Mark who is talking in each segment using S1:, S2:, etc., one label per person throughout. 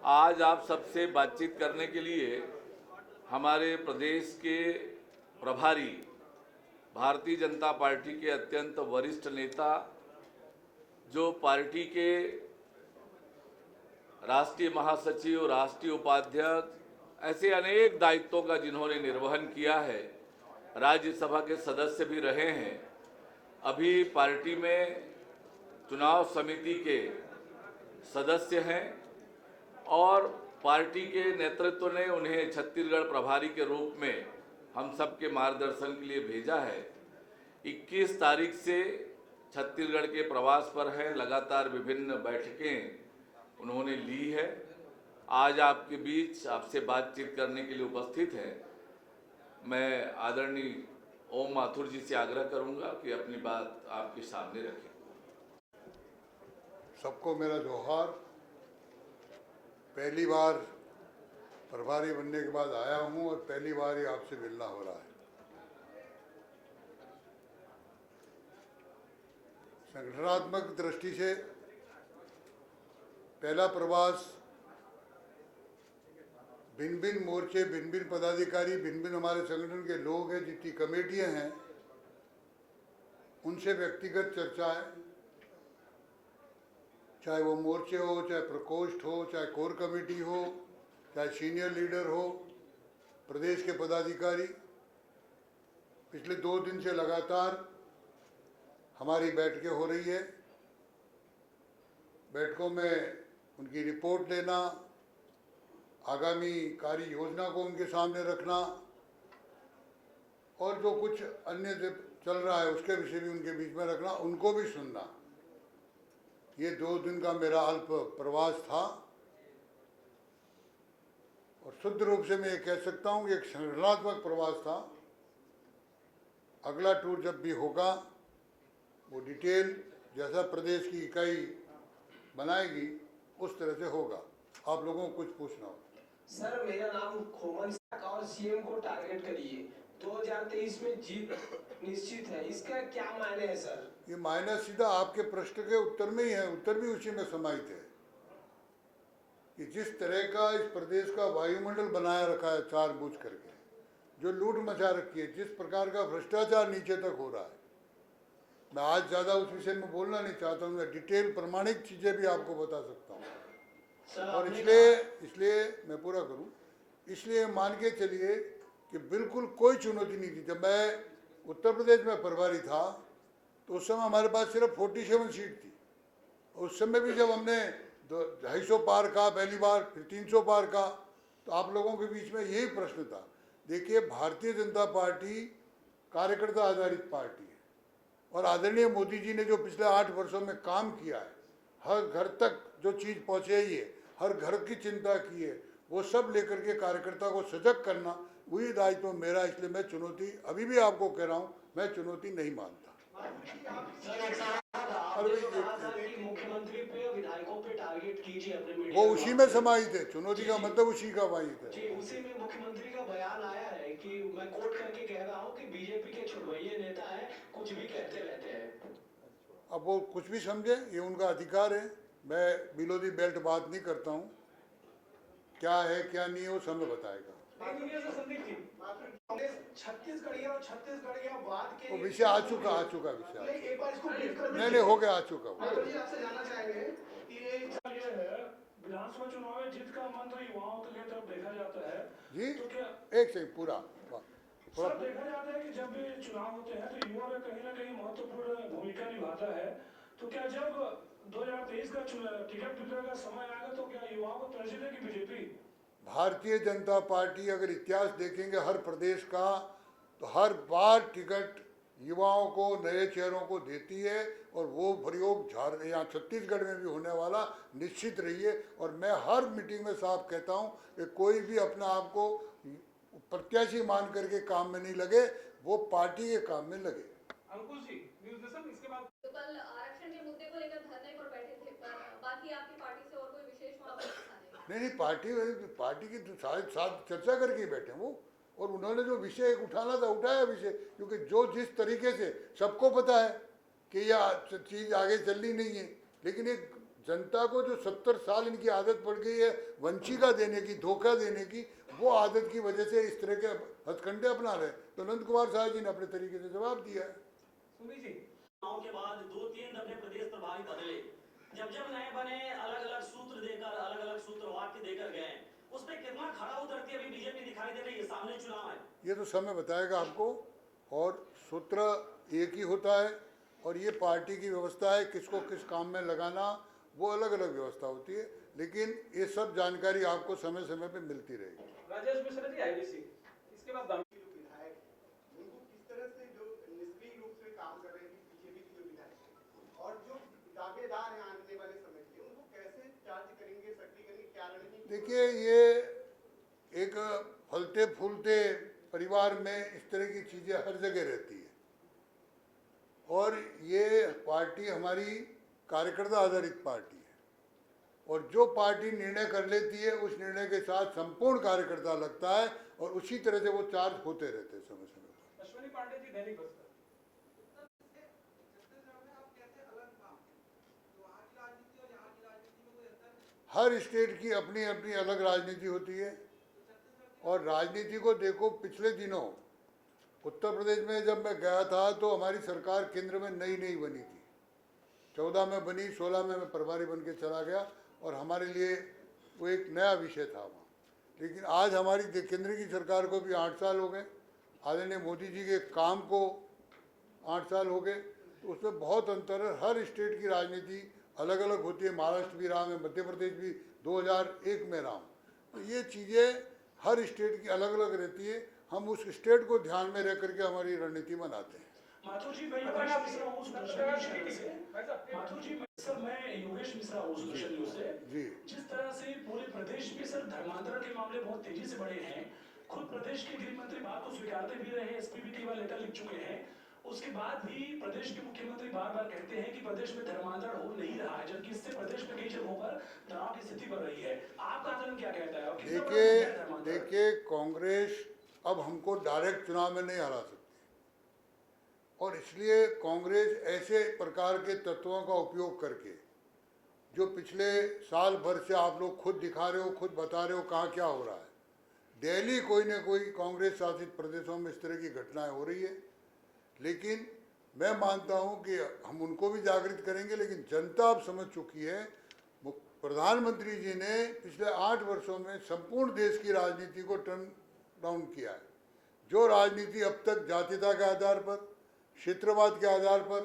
S1: आज आप सबसे बातचीत करने के लिए हमारे प्रदेश के प्रभारी भारतीय जनता पार्टी के अत्यंत वरिष्ठ नेता, जो पार्टी के राष्ट्रीय महासचिव, राष्ट्रीय उपाध्यक्ष, ऐसे अनेक दायित्वों का जिन्होंने निर्वहन किया है, राज्यसभा के सदस्य भी रहे हैं, अभी पार्टी में चुनाव समिति के सदस्य हैं और पार्टी के नेतृत्व ने उन्हें छत्तीसगढ़ प्रभारी के रूप में हम सबके मार्गदर्शन के लिए भेजा है। 21 तारीख से छत्तीसगढ़ के प्रवास पर हैं, लगातार विभिन्न बैठकें उन्होंने ली है। आज आपके बीच आपसे बातचीत करने के लिए उपस्थित हैं। मैं आदरणीय ओम माथुर जी से आग्रह करूंगा कि अपनी बात आपके सामने रखें।
S2: सबको मेरा जोहार। पहली बार प्रभारी बनने के बाद आया हूं और पहली बार ही आपसे मिलना हो रहा है। संगठनात्मक दृष्टि से पहला प्रवास भिन्न भिन्न मोर्चे, भिन्न भिन्न पदाधिकारी, भिन्न भिन्न हमारे संगठन के लोग हैं, जितनी कमेटियां हैं उनसे व्यक्तिगत चर्चा है, चाहे वो मोर्चे हो, चाहे प्रकोष्ठ हो, चाहे कोर कमेटी हो, चाहे सीनियर लीडर हो, प्रदेश के पदाधिकारी। पिछले 2 दिन से लगातार हमारी बैठकें हो रही है। बैठकों में उनकी रिपोर्ट लेना, आगामी कार्य योजना को उनके सामने रखना और जो कुछ अन्य चल रहा है उसके विषय भी उनके बीच में रखना, उनको भी सुनना। ये 2 दिन का मेरा अल्प प्रवास था और शुद्ध रूप से मैं ये कह सकता हूँ कि एक संगठनात्मक प्रवास था। अगला टूर जब भी होगा वो डिटेल जैसा प्रदेश की इकाई बनाएगी उस तरह से होगा। आप लोगों को कुछ पूछना हो?
S3: सर, मेरा नाम खोमन और सीएम को टारगेट करिए। 2023 में जीत निश्चित है, इसका क्या मायने है सर?
S2: ये मायने सीधा आपके प्रश्न के उत्तर में ही है, उत्तर भी उसी में समाहित है कि जिस तरह का इस प्रदेश का वायुमंडल बनाया रखा है जानबूझ करके, जो लूट मचा रखी है, जिस प्रकार का भ्रष्टाचार नीचे तक हो रहा है, मैं आज ज़्यादा उस विषय में बोलना नहीं चाहता हूँ। मैं डिटेल प्रमाणिक चीज़ें भी आपको बता सकता हूँ और इसलिए मैं पूरा करूँ, इसलिए मान के चलिए कि बिल्कुल कोई चुनौती नहीं थी। जब मैं उत्तर प्रदेश में प्रभारी था तो उस समय हमारे पास सिर्फ 47 सीट थी। उस समय भी जब हमने 250 पार का पहली बार, फिर 300 पार का, तो आप लोगों के बीच में यही प्रश्न था। देखिए, भारतीय जनता पार्टी कार्यकर्ता आधारित पार्टी है और आदरणीय मोदी जी ने जो पिछले 8 वर्षों में काम किया है, हर घर तक जो चीज़ पहुँचाई है, हर घर की चिंता की है, वो सब लेकर के कार्यकर्ता को सजग करना वही दायित्व मेरा। इसलिए मैं चुनौती, अभी भी आपको कह रहा हूँ, मैं चुनौती नहीं मानता।
S3: मुख्यमंत्री पे, विधायकों पे टारगेट कीजिए अपने,
S2: वो उसी में समाहित है। चुनौती का मतलब उसी का वाहित है
S3: जी। उसी में मुख्यमंत्री का बयान आया है कि मैं कोट करके कह रहा हूँ कि बीजेपी के छुड़वैये नेता है, कुछ भी कहते रहते हैं।
S2: अब वो कुछ भी समझे, ये उनका अधिकार है। मैं बिलो दी बेल्ट बात नहीं करता हूँ, क्या है क्या नहीं है वो समय बताएगा। वो विषय आ चुका विषय नहीं हो गया, आ चुका।
S4: विधानसभा चुनाव में जीत का मंत्र युवाओं के लिए तरफ देखा जाता है
S2: जी,
S4: तो क्या
S2: एक सेकंड पूरा
S4: सर, देखा जाता है कि जब भी चुनाव होते हैं तो युवा में कहीं ना कहीं महत्वपूर्ण भूमिका निभाता है। तो क्या जब 2023 का टिकट वितरण का समय आएगा तो क्या युवाओं को तरजीह देगी बीजेपी?
S2: भारतीय जनता पार्टी अगर इतिहास देखेंगे हर प्रदेश का, तो हर बार टिकट युवाओं को, नए चेहरों को देती है और वो प्रयोग यहाँ छत्तीसगढ़ में भी होने वाला निश्चित रही है। और मैं हर मीटिंग में साफ कहता हूँ कि कोई भी अपने आप को प्रत्याशी मान करके काम में नहीं लगे, वो पार्टी के काम में लगे।
S4: अंकुश जी, इसके बाद
S5: तो कल आरक्षण के मुद्दे को लेकर धरने पर बैठे थे, पर बाकी आपकी पार्टी से और कोई विशेष मामला
S2: नहीं, पार्टी की साथ चर्चा करके बैठे वो, और उन्होंने जो विषय उठाना था उठाया विषय, क्योंकि जो जिस तरीके से सबको पता है कि यह चीज़ आगे चलनी नहीं है, लेकिन एक जनता को जो 70 साल इनकी आदत पड़ गई है वंचिका देने की, धोखा देने की, वो आदत की वजह से इस तरह के हथकंडे अपना रहे। तो नंद कुमार साहब जी ने अपने तरीके से जवाब दिया है।
S6: सुमी जी, चुनाव के बाद 2-3 दफे प्रदेश प्रभारी बदले, जब जब नए बने अलग अलग सूत्र देकर, अलग अलग सूत्र वाक्य देकर गए, उस पर कितना खड़ा उतरती अभी बीजेपी दिखाई दे रही है? सामने चुनाव है,
S2: ये तो समय बताएगा आपको, और सूत्र एक ही होता है, और ये पार्टी की व्यवस्था है, किसको किस काम में लगाना वो अलग अलग व्यवस्था होती है, लेकिन ये सब जानकारी आपको समय समय पे मिलती रहेगी।
S7: राजेश मिश्रा जी आईबीसी, इसके बाद
S8: विधायक उनको किस तरह से जो निष्क्रिय रूप से काम कर रहे हैं बीजेपी के जो विधायक हैं और जो दावेदार हैं आने वाले समय के, उनको कैसे चार्ज करेंगे, सक्रिय करेंगे, क्या रणनीति?
S2: देखिए, ये एक फलते फूलते परिवार में इस तरह की चीज़ें हर जगह रहती है, और ये पार्टी हमारी कार्यकर्ता आधारित पार्टी है, और जो पार्टी निर्णय कर लेती है उस निर्णय के साथ संपूर्ण कार्यकर्ता लगता है, और उसी तरह से वो चार्ज होते रहते हैं समय समय पर।
S7: अश्विनी पांडे जी दैनिक भास्कर,
S2: हर स्टेट की अपनी अपनी अलग राजनीति होती है, और राजनीति को देखो, पिछले दिनों उत्तर प्रदेश में जब मैं गया था तो हमारी सरकार केंद्र में नई नई बनी थी, 14 में बनी, 16 में मैं प्रभारी बन के चला गया, और हमारे लिए वो एक नया विषय था वहाँ। लेकिन आज हमारी केंद्र की सरकार को भी 8 साल हो गए, आदरणीय मोदी जी के काम को 8 साल हो गए, तो उसमें बहुत अंतर है। हर स्टेट की राजनीति अलग अलग होती है, महाराष्ट्र भी रहा मैं, मध्य प्रदेश भी 2001 में रहा हूँ, तो ये चीज़ें हर स्टेट की अलग अलग रहती है, हम उस स्टेट को ध्यान में रख करके हमारी रणनीति बनाते हैं।
S4: माथुर जी, मैं योगेश मिश्रा हूँ सुदर्शन न्यूज़ से। माथुर जी, सर मैं योगेश मिश्रा हूँ सुदर्शन न्यूज़ से।
S2: जी,
S4: जिस तरह से पूरे प्रदेश में सर धर्मांतरण के मामले बहुत तेजी से बढ़े हैं, खुद प्रदेश के गृह मंत्री बात को स्वीकारते भी रहे, एसपी भी कई बार लेटर लिख चुके हैं, उसके बाद भी प्रदेश के मुख्यमंत्री बार बार कहते हैं कि प्रदेश में धर्मांतरण हो नहीं रहा है, जबकि इससे प्रदेश में कई जगहों पर तनाव की स्थिति बढ़ रही है। आपका आकलन क्या कहता है? और कितना बड़ा मुद्दा है धर्मांतरण?
S2: देखिए, कांग्रेस अब हमको डायरेक्ट चुनाव में नहीं हरा सकती, और इसलिए कांग्रेस ऐसे प्रकार के तत्वों का उपयोग करके, जो पिछले साल भर से आप लोग खुद दिखा रहे हो, खुद बता रहे हो कहाँ क्या हो रहा है, दिल्ली कोई न कोई कांग्रेस शासित प्रदेशों में इस तरह की घटनाएं हो रही है, लेकिन मैं मानता हूं कि हम उनको भी जागृत करेंगे, लेकिन जनता अब समझ चुकी है। प्रधानमंत्री जी ने पिछले 8 वर्षों में संपूर्ण देश की राजनीति को टर्न डाउन किया है। जो राजनीति अब तक जातीयता के आधार पर, क्षेत्रवाद के आधार पर,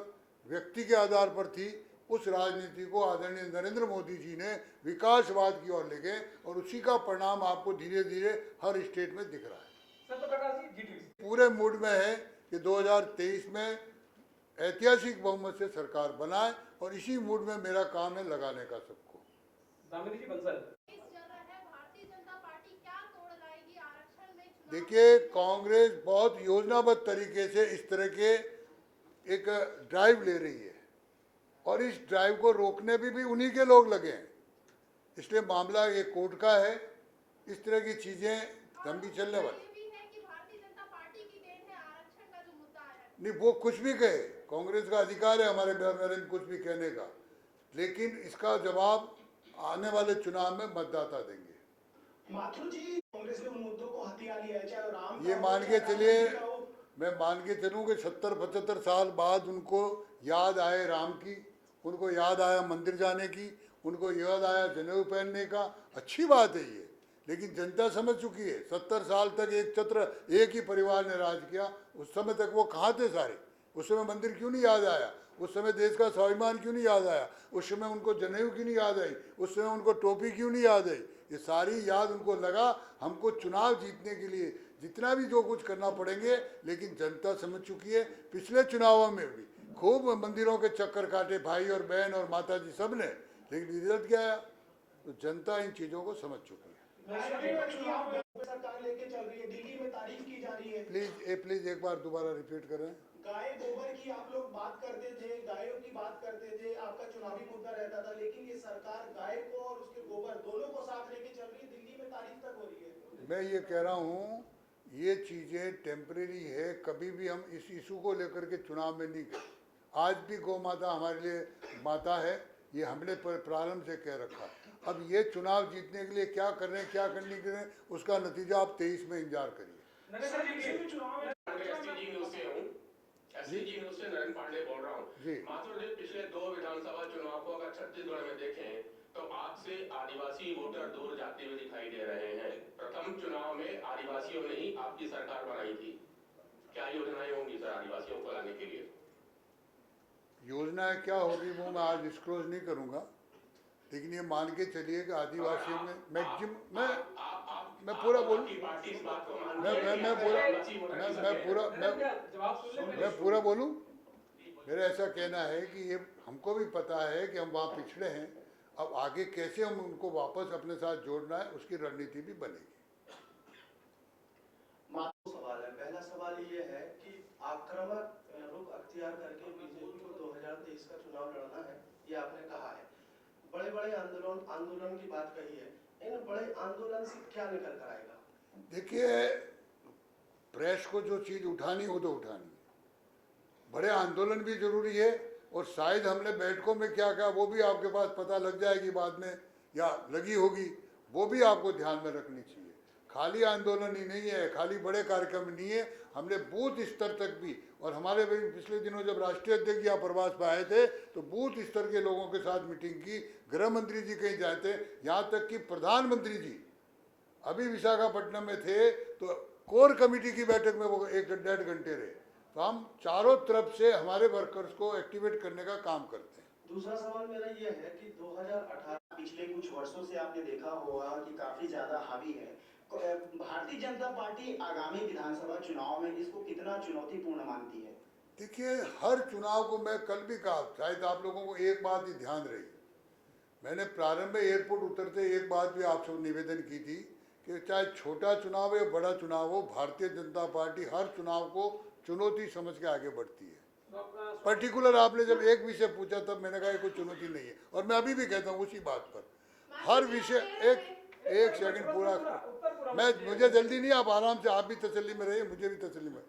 S2: व्यक्ति के आधार पर थी, उस राजनीति को आदरणीय नरेंद्र मोदी जी ने विकासवाद की ओर ले गए, और उसी का परिणाम आपको धीरे धीरे हर स्टेट में दिख रहा है।
S7: सत्यप्रकाश जी जीटीवी,
S2: पूरे मूड में है कि 2023 में ऐतिहासिक बहुमत से सरकार बनाए, और इसी मूड में मेरा काम है लगाने का सबको।
S7: दामिनी जी बंसल,
S5: भारतीय जनता पार्टी क्या तोड़ लाएगी आरक्षण में?
S2: देखिए, कांग्रेस बहुत योजनाबद्ध तरीके से इस तरह के एक ड्राइव ले रही है, और इस ड्राइव को रोकने भी उन्हीं के लोग लगे हैं, इसलिए मामला ये कोर्ट का है। इस तरह की चीज़ें लंबी चलने वाली नहीं, वो कुछ भी कहे, कांग्रेस का अधिकार है हमारे बारे में कुछ भी कहने का, लेकिन इसका जवाब आने वाले चुनाव में मतदाता देंगे।
S3: माथुर जी, कांग्रेस ने उन मुद्दों को हथिया लिया है, चाहे राम
S2: ये मान के चलिए, मैं मान के चलूँ कि 70-75 साल बाद उनको याद आए राम की, उनको याद आया मंदिर जाने की, उनको याद आया जनेऊ पहनने का, अच्छी बात है ये, लेकिन जनता समझ चुकी है। 70 साल तक एक छत्र एक ही परिवार ने राज किया, उस समय तक वो कहाँ थे सारे? उस समय मंदिर क्यों नहीं याद आया? उस समय देश का स्वाभिमान क्यों नहीं याद आया? उस समय उनको जनेऊ क्यों नहीं याद आई? उस समय उनको टोपी क्यों नहीं याद आई? ये सारी याद उनको लगा। हमको चुनाव जीतने के लिए जितना भी जो कुछ करना पड़ेंगे, लेकिन जनता समझ चुकी है। पिछले चुनावों में भी खूब मंदिरों के चक्कर काटे भाई और बहन और माता जी सब ने, लेकिन रिजल्ट क्या आया? तो जनता इन चीज़ों को समझ चुकी है।
S3: सरकार लेके चल रही है, दिल्ली में तारीफ की जा रही है।
S2: प्लीज एक बार दोबारा रिपीट करें।
S3: गाय गोबर की आप लोग बात करते थे, गायों की बात करते थे, आपका चुनावी मुद्दा रहता था, लेकिन ये सरकार गाय को और उसके गोबर दोनों को साथ लेके चल रही है, दिल्ली में तारीफ तक हो रही है।
S2: मैं ये कह रहा हूँ, ये चीज़ें टेम्परेरी है, कभी भी हम इस इशू को लेकर के चुनाव में नहीं गए। आज भी गौ माता हमारे लिए माता है, ये हमने प्रारंभ से कह रखा। अब ये चुनाव जीतने के लिए क्या कर रहे हैं, क्या करने के लिए, उसका नतीजा आप 23 में इंतजार करिए।
S4: नरेंद्र जी किसी भी चुनाव में
S9: एससीजी न्यूज से हूँ, एससीजी न्यूज से नरेंद्र पांडे बोल रहा हूँ।
S2: जी।
S9: माथुर जी, पिछले 2 विधानसभा चुनाव को अगर छत्तीसगढ़ में देखें तो आपसे आदिवासी वोटर दूर जाते हुए दिखाई दे रहे हैं। प्रथम चुनाव में आदिवासियों ने ही आपकी सरकार बनाई थी, क्या योजनाएं होंगी सर आदिवासियों को लाने के लिए?
S2: योजनाएं क्या होगी वो मैं आज डिस्क्लोज नहीं करूंगा, लेकिन ये मान के चलिए कि आदिवासियों में मैक्सिमम मैं पूरा बोलूं, मैं पूरा बोलूं। मेरा ऐसा कहना है कि ये हमको भी पता है कि हम वहाँ पिछड़े हैं, अब आगे कैसे हम उनको वापस अपने साथ जोड़ना है उसकी रणनीति भी बनेगी।
S3: सवाल है, पहला सवाल ये है कि आक्रामक रुख अख्तियार करके बीजेपी को 2023 का चुनाव लड़ना है, ये आपने कहा है। बड़े बड़े आंदोलन की बात कही है, इन बड़े आंदोलन से क्या निकल कर आएगा?
S2: देखिए, प्रेस को जो चीज़ उठानी हो तो उठानी है, बड़े आंदोलन भी जरूरी है, और शायद हमने बैठकों में क्या कहा वो भी आपके पास पता लग जाएगी बाद में, या लगी होगी, वो भी आपको ध्यान में रखनी चाहिए। खाली आंदोलन ही नहीं है, खाली बड़े कार्यक्रम नहीं है, हमने बूथ स्तर तक भी, और हमारे भी पिछले दिनों जब राष्ट्रीय अध्यक्ष या प्रवास पर आए थे तो बूथ स्तर के लोगों के साथ मीटिंग की, गृह मंत्री जी कहीं जाए थे, यहाँ तक कि प्रधानमंत्री जी अभी विशाखापट्टनम में थे तो कोर कमेटी की बैठक में वो 1-1.5 घंटे रहे। तो हम चारों तरफ से हमारे वर्कर्स को एक्टिवेट करने का काम करते हैं।
S3: दूसरा सवाल मेरा ये है कि 2018 पिछले कुछ वर्षों से आपने देखा होगा कि काफी ज्यादा हावी है। भारतीय जनता पार्टी आगामी विधानसभा चुनाव में इसको कितना चुनौतीपूर्ण मानती है?
S2: देखिए, हर चुनाव को मैं कल भी कहा, शायद आप लोगों को एक बात ही ध्यान रही, मैंने प्रारंभ में एयरपोर्ट उतरते एक बात भी आपसे निवेदन की थी कि चाहे छोटा चुनाव हो या बड़ा चुनाव हो, भारतीय जनता पार्टी हर चुनाव को चुनौती समझ के आगे बढ़ती है। पर्टिकुलर आपने जब एक विषय पूछा तब मैंने कहा कोई चुनौती नहीं है, और मैं अभी भी कहता हूँ उसी बात पर, हर विषय एक सेकंड पूरा, मुझे जल्दी नहीं, आप आराम से, आप भी तसल्ली में रहिए, मुझे भी तसल्ली में।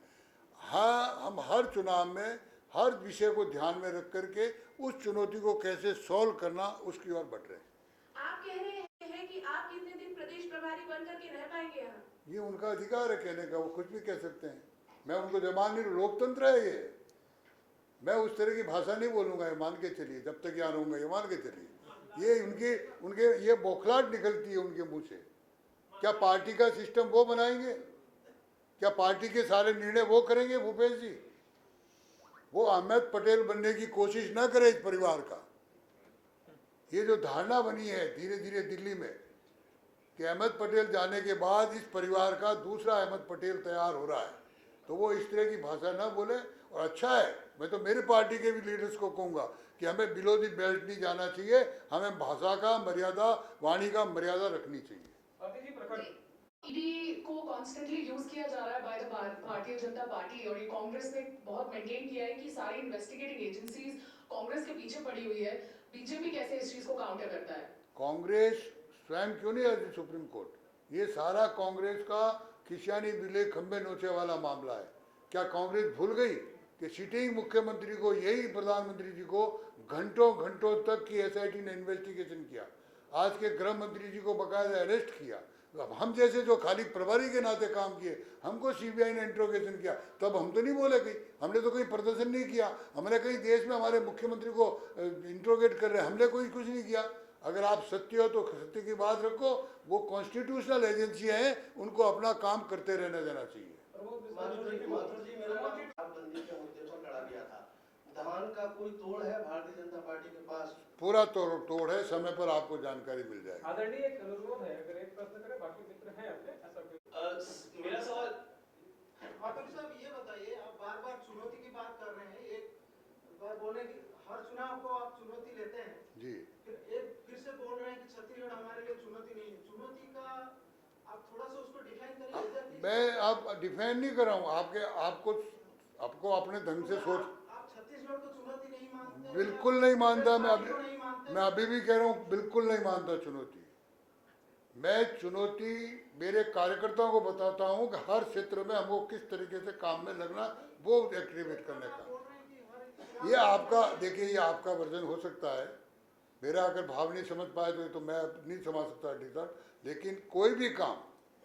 S2: हाँ, हम हर चुनाव में हर विषय को ध्यान में रख करके उस चुनौती को कैसे सॉल्व करना उसकी ओर बढ़ रहे हैं।
S10: आप कह रहे हैं कि आप कितने दिन प्रदेश प्रभारी बनकर के रह पाएंगे यहाँ?
S2: ये उनका अधिकार है कहने का, वो कुछ भी कह सकते हैं, मैं उनको जबान नहीं, लोकतंत्र है ये, मैं उस तरह की भाषा नहीं बोलूँगा, ये मान के चलिए, जब तक यहाँ रहूँगा ये मान के चलिए। ये उनके ये बौखलाहट निकलती है उनके मुंह से। क्या पार्टी का सिस्टम वो बनाएंगे? क्या पार्टी के सारे निर्णय वो करेंगे? भूपेश जी, वो अहमद पटेल बनने की कोशिश ना करे इस परिवार का। ये जो धारणा बनी है धीरे धीरे दिल्ली में कि अहमद पटेल जाने के बाद इस परिवार का दूसरा अहमद पटेल तैयार हो रहा है, तो वो इस तरह की भाषा ना बोले। और अच्छा है, मैं तो मेरी पार्टी के भी लीडर्स को कहूँगा कि हमें बिलो दी बेल्ट नहीं जाना चाहिए, हमें भाषा का मर्यादा, वाणी का मर्यादा रखनी चाहिए।
S10: ईडी को कॉन्स्टेंटली यूज किया जा रहा है by the Bharatiya Janata party, और ये कांग्रेस ने बहुत मेंटेन किया है कि सारी इन्वेस्टिगेटिंग एजेंसीज कांग्रेस के पीछे पड़ी हुई है। बीजेपी कैसे इस चीज को काउंटर करता है?
S2: कांग्रेस स्वयं क्यों नहीं आती सुप्रीम कोर्ट? ये सारा कांग्रेस का खिसियानी बिले खंबे नोचे वाला मामला है। क्या कांग्रेस भूल गई कि सिटिंग मुख्यमंत्री को, यही प्रधानमंत्री जी को घंटों घंटों तक की एसआईटी ने इन्वेस्टिगेशन किया, आज के गृह मंत्री जी को बकायदा अरेस्ट किया। अब हम जैसे जो खाली प्रभारी के नाते काम किए, हमको सीबीआई ने इंट्रोगेशन किया, तब हम तो नहीं बोले कहीं, हमने तो कहीं प्रदर्शन नहीं किया, हमने कहीं देश में हमारे मुख्यमंत्री को इंट्रोगेट कर रहे, हमने कोई कुछ नहीं किया। अगर आप सत्य हो तो सत्य की बात रखो, वो कॉन्स्टिट्यूशनल एजेंसी हैं, उनको अपना काम करते रहना जाना चाहिए।
S3: धान का कोई तोड़ है भारतीय जनता पार्टी के पास?
S2: पूरा तोड़ है, समय पर आपको जानकारी मिल जाएगी।
S7: आदरणीय, एक अनुरोध है, अगर एक प्रश्न करें, बाकी मित्र हैं अपने, ऐसा कोई?
S6: मेरा सवाल,
S3: माथुर साहब ये बताइए, आप बार बार चुनौती की बात कर रहे हैं, एक बार बोले कि हर चुनाव को आप चुनौती लेते हैं
S2: जी,
S3: फिर से बोल रहे हैं कि छत्तीसगढ़ हमारे लिए चुनौती नहीं है। चुनौती का आप थोड़ा सा उसको डिफाइन करिए।
S2: मैं आप डिफाइन नहीं कर रहा हूँ, आपको अपने ढंग से सोच,
S3: आप छत्तीसगढ़ को चुनौती नहीं मानते?
S2: बिल्कुल नहीं मानता। मैं अभी भी कह रहा हूँ, बिल्कुल नहीं मानता चुनौती। मैं चुनौती मेरे कार्यकर्ताओं को बताता हूँ कि हर क्षेत्र में हमको किस तरीके से काम में लगना, वो एक्टिवेट करने का। ये आपका, देखिए, ये आपका वर्जन हो सकता है, मेरा अगर भाव नहीं समझ पाए तो मैं नहीं समझ सकता डी साहब, लेकिन कोई भी काम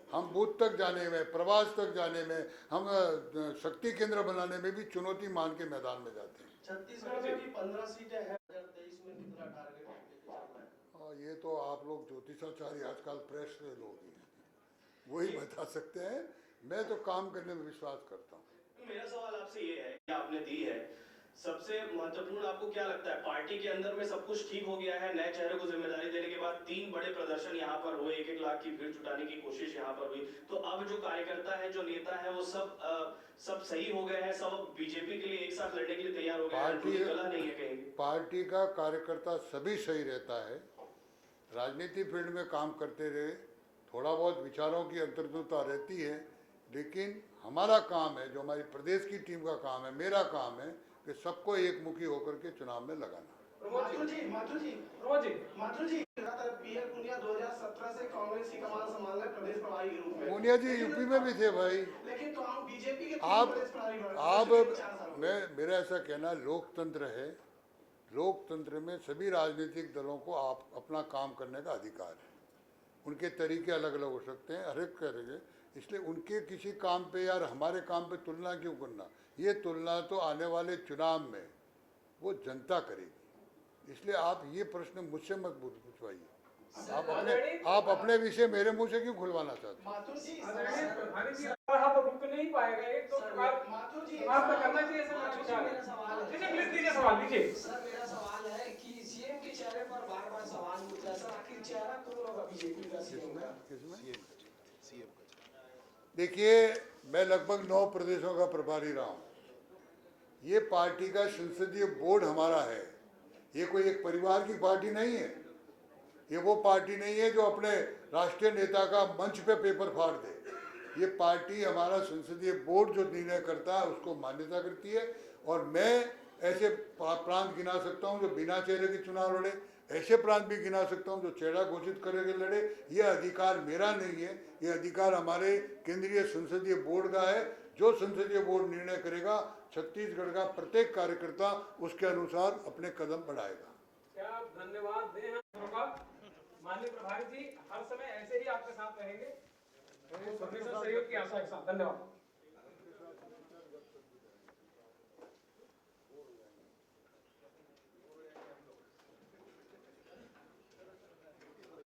S2: हम बूथ तक जाने में, प्रवास तक जाने में, हम शक्ति केंद्र बनाने में भी चुनौती मान के मैदान में जाते हैं।
S3: छत्तीसगढ़ में भी 15 सीटें हैं, 2023 में कितना टारगेट लेके चल रहा है?
S2: और ये तो आप लोग ज्योतिषाचार्य आजकल प्रेस के लोग ही हैं, वही बता सकते हैं। मैं तो काम करने में विश्वास करता हूँ।
S3: मेरा सवाल आपसे ये है कि आपने दी है, सबसे महत्वपूर्ण आपको क्या लगता है, पार्टी के अंदर में सब कुछ ठीक हो गया है, नए चेहरे को जिम्मेदारी देने के बाद 3 बड़े प्रदर्शन यहाँ पर हुए, 1-1 लाख की भीड़ जुटाने की कोशिश यहाँ पर हुई, तो अब जो कार्यकर्ता है, जो नेता है, वो सब सही हो गए हैं, सब बीजेपी के लिए एक साथ लड़ने के लिए तैयार हो गए हैं, कोई गला नहीं है कहीं?
S2: पार्टी का कार्यकर्ता सभी सही रहता है, राजनीति फील्ड में काम करते रहे, थोड़ा बहुत विचारों की अंतर्दुता रहती है, लेकिन हमारा काम है, जो हमारी प्रदेश की टीम का काम है, मेरा काम है कि सबको एकमुखी होकर के चुनाव में लगाना।
S3: माथुर जी, पीएल पुनिया 2017 से कांग्रेस की कमान संभाल रहे प्रदेश प्रभारी के रूप में।
S2: पुनिया जी यूपी में भी थे भाई।
S3: लेकिन तो हम बीजेपी के
S2: आप मेरा ऐसा कहना, लोकतंत्र है, लोकतंत्र में सभी राजनीतिक दलों को आप अपना काम करने का अधिकार है, उनके तरीके अलग अलग हो सकते हैं, हर एक करेंगे, इसलिए उनके किसी काम पे यार हमारे काम पे तुलना क्यों करना? ये तुलना तो आने वाले चुनाव में वो जनता करेगी, इसलिए आप ये प्रश्न मुझसे मत पूछवाइए। आप अपने विषय मेरे मुंह से क्यों खुलवाना चाहते हैं?
S7: माथुर जी तो रुक नहीं पाएगा, एक तो माथुर जी करना चाहिए सवाल लीजिए।
S11: सर मेरा सवाल है कि सीएम के चेहरे पर बार-बार सवाल उठता है, सर आखिर चेहरा कौन होगा बीजेपी का सीएम का?
S2: देखिए, मैं लगभग 9 प्रदेशों का प्रभारी रहा हूँ। ये पार्टी का संसदीय बोर्ड हमारा है, ये कोई एक परिवार की पार्टी नहीं है, ये वो पार्टी नहीं है जो अपने राष्ट्रीय नेता का मंच पे पेपर फाड़ दे। ये पार्टी हमारा संसदीय बोर्ड जो निर्णय करता है उसको मान्यता करती है, और मैं ऐसे प्रांत गिना सकता हूँ जो बिना चेहरे के चुनाव लड़े, ऐसे प्रांत भी गिना सकता हूँ जो चेहरा घोषित करके लड़े। ये अधिकार मेरा नहीं है, ये अधिकार हमारे केंद्रीय संसदीय बोर्ड का है। जो संसदीय बोर्ड निर्णय करेगा, छत्तीसगढ़ का प्रत्येक कार्यकर्ता उसके अनुसार अपने कदम बढ़ाएगा।
S7: क्या धन्यवाद दें माननीय प्रभारी जी, हर समय ऐसे ही आपके साथ रहेंगे, सहयोग की आशा के साथ। धन्यवाद।